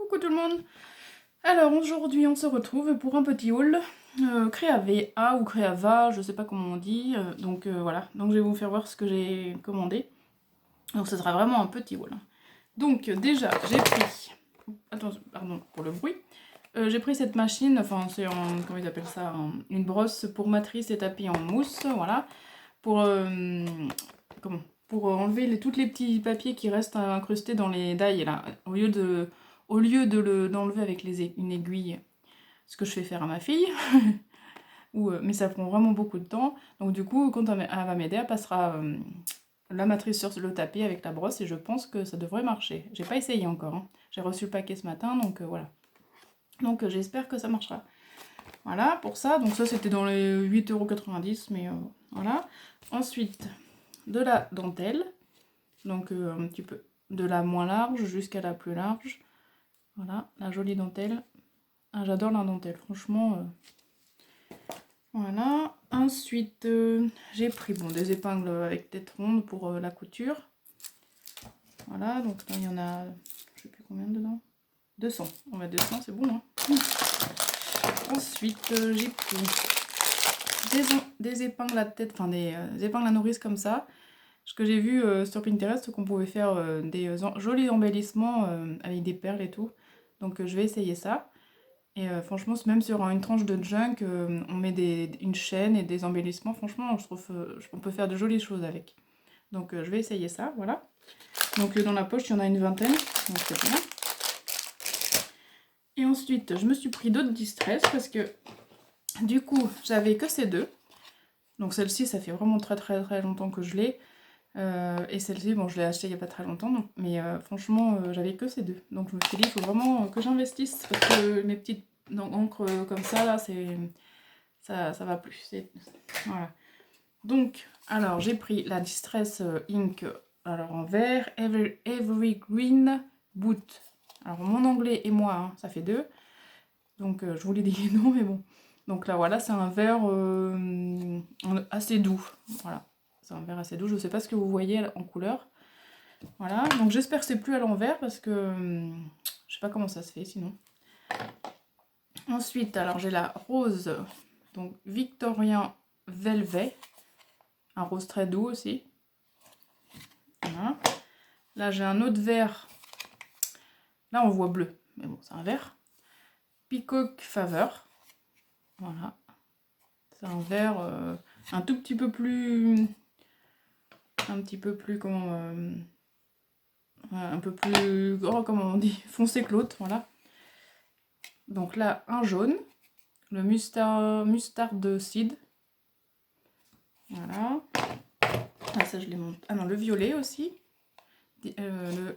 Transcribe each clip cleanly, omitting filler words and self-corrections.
Coucou tout le monde. Alors aujourd'hui on se retrouve pour un petit haul Créava ou Créava, je sais pas comment on dit, voilà, donc je vais vous faire voir ce que j'ai commandé. Donc ce sera vraiment un petit haul. Donc déjà j'ai pris, attention, pardon pour le bruit, j'ai pris cette machine, enfin c'est en, comment ils appellent ça, une brosse pour matrice et tapis en mousse, voilà, pour, comment, pour enlever tous les petits papiers qui restent incrustés dans les dailles là, au lieu d'enlever avec une aiguille, ce que je fais faire à ma fille, mais ça prend vraiment beaucoup de temps. Donc du coup, quand elle va m'aider, elle passera la matrice sur le tapis avec la brosse et je pense que ça devrait marcher. J'ai pas essayé encore, hein. J'ai reçu le paquet ce matin, donc voilà. Donc j'espère que ça marchera. Voilà, pour ça. Donc ça, c'était dans les 8,90 €, mais voilà. Ensuite, de la dentelle. Donc un petit peu de la moins large jusqu'à la plus large. Voilà, la jolie dentelle. Ah, j'adore la dentelle, franchement. Voilà. Ensuite, j'ai pris des épingles avec tête ronde pour la couture. Voilà, donc là, il y en a, je sais plus combien dedans. 200. On va 200, c'est bon, hein. Ensuite, j'ai pris des épingles à tête, enfin des épingles à nourrice comme ça. Ce que j'ai vu sur Pinterest, qu'on pouvait faire des jolis embellissements avec des perles et tout. Donc je vais essayer ça. Et franchement, même sur une tranche de junk, on met une chaîne et des embellissements. Franchement, je trouve on peut faire de jolies choses avec. Donc je vais essayer ça, voilà. Donc dans la poche, il y en a une vingtaine, donc c'est bien. Et ensuite, je me suis pris d'autres distress parce que du coup, j'avais que ces deux. Donc celle-ci, ça fait vraiment très très très longtemps que je l'ai. Et celle-ci, bon, je l'ai achetée il n'y a pas très longtemps, donc, mais franchement, j'avais que ces deux. Donc je me suis dit, il faut vraiment que j'investisse, parce que mes petites encres comme ça, là, ça va plus. Voilà. Donc, alors, j'ai pris la Distress Ink, alors en vert, Evergreen Boot. Alors, mon anglais et moi, hein, ça fait deux. Donc, je voulais des noms, mais bon. Donc là, voilà, c'est un vert assez doux. Voilà. C'est un vert assez doux, je ne sais pas ce que vous voyez en couleur. Voilà, donc j'espère que c'est plus à l'envers parce que je sais pas comment ça se fait sinon. Ensuite, alors j'ai la rose, donc Victorien Velvet, un rose très doux aussi. Voilà. Là j'ai un autre vert, là on voit bleu, mais bon c'est un vert. Peacock Favor, voilà. C'est un vert un tout petit peu plus, comment, un peu plus, oh, comment on dit, foncé que l'autre, voilà. Donc là un jaune, le mustard seed, voilà. Ah ça je les monte. Ah non, le violet aussi, le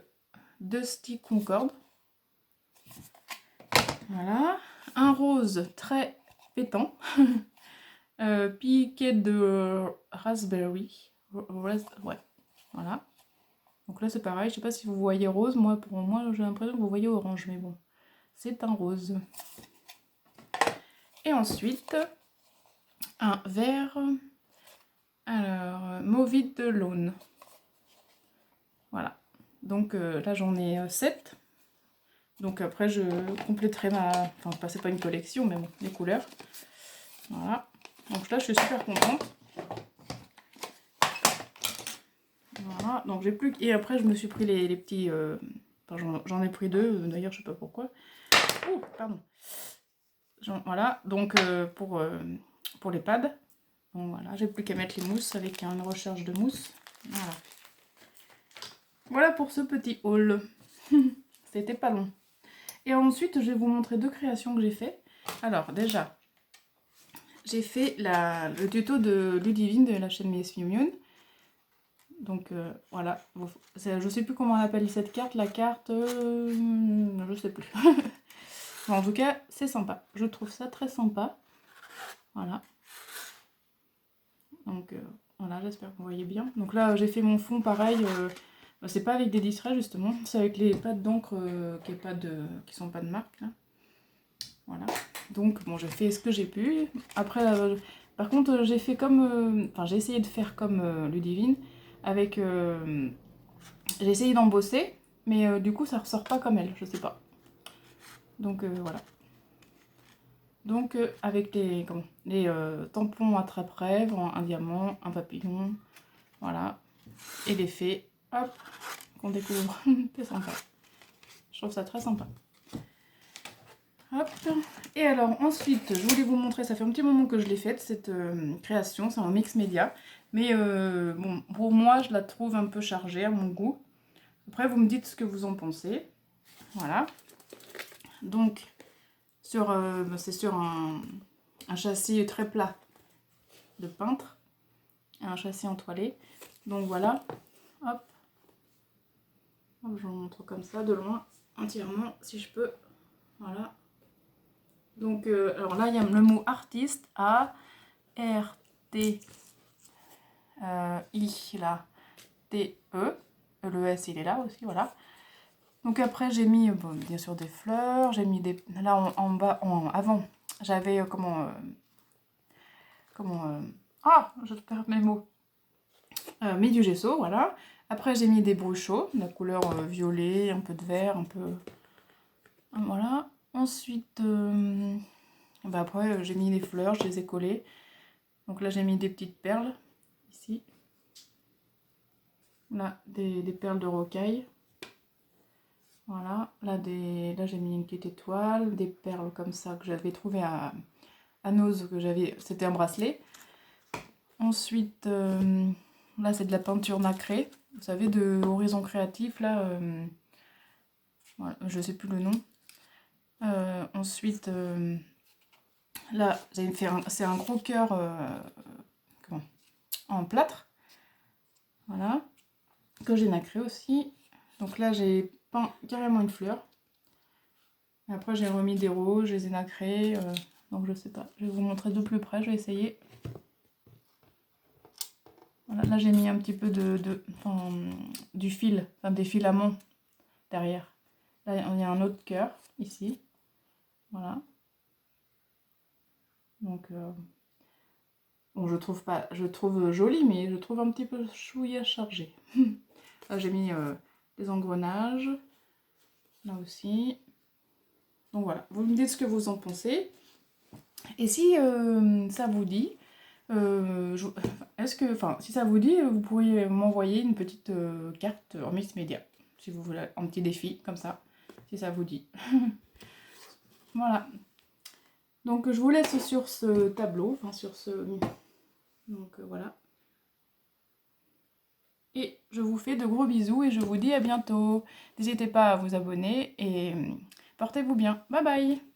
Dusty Concorde, voilà. Un rose très pétant, piqué de raspberry, ouais, voilà. Donc là c'est pareil, je sais pas si vous voyez rose, pour moi j'ai l'impression que vous voyez orange, mais bon, c'est un rose. Et ensuite, un vert, alors, Mauvite de Laune. Voilà. Donc là j'en ai 7. Donc après je compléterai enfin c'est pas une collection, mais bon, les couleurs. Voilà. Donc là je suis super contente. Voilà. Donc j'ai plus. Et après je me suis pris les petits. Enfin, j'en ai pris deux, d'ailleurs je sais pas pourquoi. Oh, pardon. Voilà. Donc pour les pads. Donc voilà, j'ai plus qu'à mettre les mousses avec une recharge de mousse. Voilà. Voilà pour ce petit haul. C'était pas long. Et ensuite, je vais vous montrer deux créations que j'ai fait. Alors, déjà, j'ai fait le tuto de Ludivine de la chaîne Miss Mignonne. Donc, voilà. Je sais plus comment on appelle cette carte. La carte... je sais plus. Bon, en tout cas, c'est sympa. Je trouve ça très sympa. Voilà. Donc, voilà, j'espère que vous voyez bien. Donc là, j'ai fait mon fond pareil... c'est pas avec des distraits justement, c'est avec les pattes d'encre qui sont pas de marque là. Voilà. Donc bon, j'ai fait ce que j'ai pu. Après, par contre, j'ai fait comme, enfin j'ai essayé de faire comme Ludivine, avec, j'ai essayé d'embosser, mais du coup ça ressort pas comme elle, je sais pas. Donc voilà. Donc avec les tampons attrape-rêves, un diamant, un papillon, voilà. Et les fées, hop, qu'on découvre. C'est sympa. Je trouve ça très sympa. Hop. Et alors ensuite, je voulais vous montrer, ça fait un petit moment que je l'ai faite, cette création, c'est un mix média. Mais bon, pour moi, je la trouve un peu chargée à mon goût. Après, vous me dites ce que vous en pensez. Voilà. Donc, c'est sur un châssis très plat de peintre. Un châssis entoilé. Donc voilà. Hop. Hop, je vous montre comme ça, de loin, entièrement, si je peux. Voilà. Donc, alors là, il y a le mot artiste, A-R-T-I, là, T-E. Le S, il est là aussi, voilà. Donc après, j'ai mis, bon, bien sûr, des fleurs. J'ai mis des... Là, en bas, avant, j'avais, ah, je perds mes mots. Mis du gesso, voilà. Après, j'ai mis des bruchaux, de la couleur violet, un peu de vert, un peu... Voilà. Ensuite, bah après, j'ai mis les fleurs, je les ai collées. Donc là, j'ai mis des petites perles, ici. Là, des perles de rocaille. Voilà. Là, j'ai mis une petite étoile, des perles comme ça que j'avais trouvé à Nose, que j'avais... C'était un bracelet. Ensuite, là, c'est de la peinture nacrée. Vous savez, de Horizon Créatif, là. Voilà, je sais plus le nom. Ensuite, là, c'est un gros cœur en plâtre. Voilà. Que j'ai nacré aussi. Donc là, j'ai peint carrément une fleur. Et après, j'ai remis des roses, je les ai nacrés. Donc je sais pas. Je vais vous montrer de plus près, je vais essayer. Voilà, là, j'ai mis un petit peu du fil, enfin des filaments derrière. Là, il y a un autre cœur, ici. Voilà. Donc, bon, je trouve joli, mais je trouve un petit peu chouïa chargé. Là, j'ai mis des engrenages. Là aussi. Donc voilà, vous me dites ce que vous en pensez. Et si ça vous dit, si ça vous dit, vous pourriez m'envoyer une petite carte en mix média. Si vous voulez, un petit défi, comme ça, si ça vous dit. Voilà. Donc je vous laisse sur ce tableau, enfin sur ce... Donc voilà. Et je vous fais de gros bisous et je vous dis à bientôt. N'hésitez pas à vous abonner et portez-vous bien. Bye bye!